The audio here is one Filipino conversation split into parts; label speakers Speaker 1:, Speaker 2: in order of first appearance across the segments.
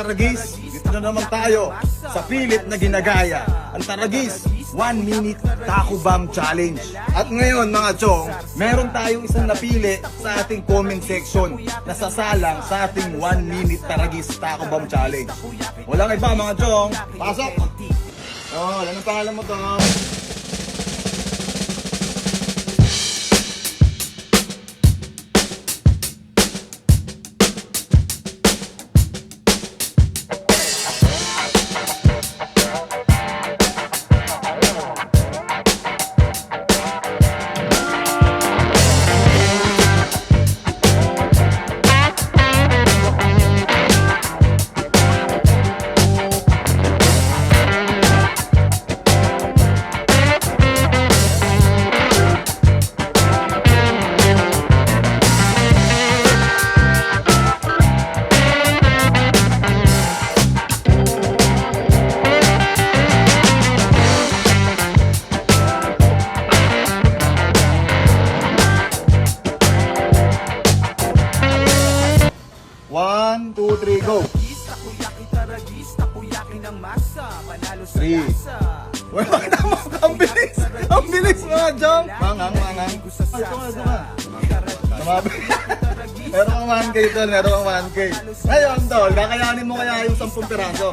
Speaker 1: Taragis, dito na naman tayo sa pilit na ginagaya. Ang Taragis 1 Minute Taco Bomb Challenge. At ngayon mga chong, meron tayong isang napili sa ating comment section na sasalang sa ating 1 Minute Taragis Taco Bomb Challenge. Walang iba mga chong, pasok! Oh, anong pangalan mo to? One, two, three, go! 3. Wala naman! Ang bilis! Ang bilis mga jump! Mangang. Ay, ito nga. Tumabi. Meron kang 1K tol, meron kang 1K. Ngayon tol, kakayanin mo kaya yung 10 piraso.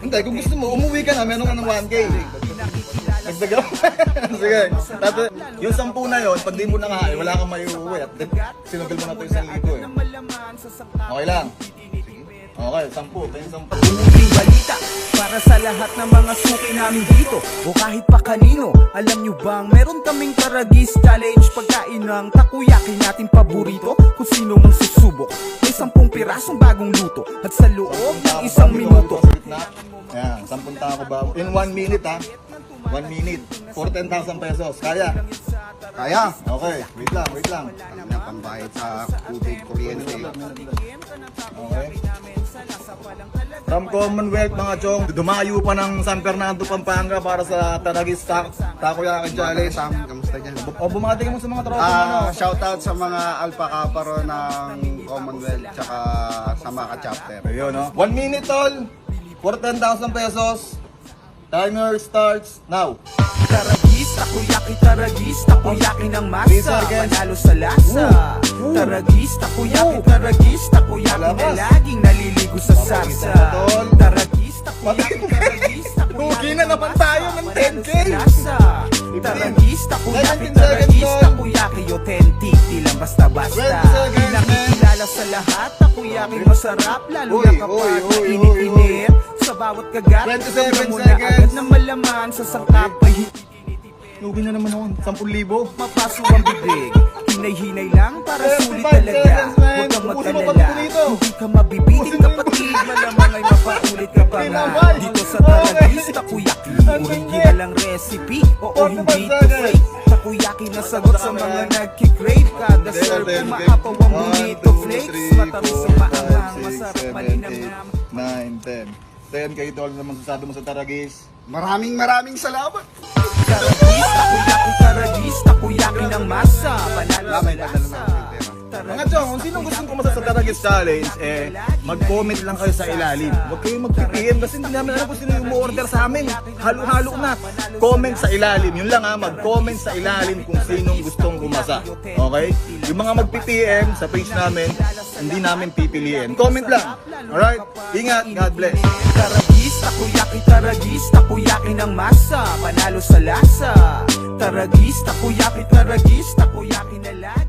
Speaker 1: Hindi, kung gusto mo, umuwi ka na, meron ka ng 1K. Nagdagaw. Sige. Tapos, yung 10 na yun, pag di mo na kaya, wala kang may uuwi. At sinugil mo na ito yung 1,000 eh. Okay lang. Okay, 10. Ito yung 10.
Speaker 2: Umuling balita para sa lahat ng mga suki namin dito o kahit pa kanino. Alam nyo bang meron kaming Taragis Challenge, pagkain ng takoyaki natin paborito. Kung sino mang susubok, may 10 pirasong bagong luto at sa loob ng 1 minuto.
Speaker 1: Ayan, 10 taco ba? In 1 minute ha. 1 minute. For 10,000 pesos. Kaya? Kaya? Okay, wait lang.
Speaker 3: Ang pambayad sa tubig, kuryente.
Speaker 1: Okay. From Commonwealth mga chong, dumayo pa ng San Fernando, Pampanga para sa Taragis Takoyaki Challenge.
Speaker 3: Kamusta dyan?
Speaker 1: O bumati mo sa mga tropa mo.
Speaker 3: Shoutout sa mga Alpha Kaparo ng Commonwealth tsaka sa Maka Chapter.
Speaker 1: Ayun no. 1 minute tol. For 10,000 pesos. Timer starts now.
Speaker 2: Taragis, takoyaki ng masa, panalo sa lasa. Taragis, takoyaki na laging naliligo sa sarsa. Taragis,
Speaker 1: Lugi na naman tayo ng 10K.
Speaker 2: Taragis, takoyaki authentic, di lang basta-basta. Pinakikilala sa lahat, takoyaki masarap, lalo na kapag mainit-init. Sa bawat kagat, alam mo na agad na malaman sa sangkap ay
Speaker 1: Lugi na naman ako. 10,000.
Speaker 2: mapaso ang bibig. Hinay-hinay lang para sulit talaga. Huwag kang mag-alala, hindi ka mabibitin kapatid. Malamang ay mapaulit ka pa nga. Dito sa Taragis Takoyaki, original ang recipe. Oo, hindi to fake. Takoyaki na sagot sa mga nagkikrave. Kada serve, umaapaw ang bonito flakes. Matamis ang maangang, masarap malinamnam.
Speaker 1: 9, 10. 10 kayo tol naman sasabi mo sa Taragis.
Speaker 3: Maraming salamat!
Speaker 2: Taragis, takoyaki ng masa, panalo sa lasa.
Speaker 1: Mga chong, kung sinong gustong kumasa sa Taragis Challenge, mag-comment lang kayo sa ilalim. Huwag kayong mag-PM kasi hindi namin alam kung sino yung order sa amin. Halo-halo na. Comment sa ilalim. Yun lang ha, mag-comment sa ilalim kung sinong gustong kumasa. Okay? Yung mga mag-PM sa page namin, hindi namin pipiliin. Comment lang. Alright? Ingat. God bless.
Speaker 2: Taragis, takoyaki ng masa, panalo sa lasa. Taragis, takoyaki na lagi.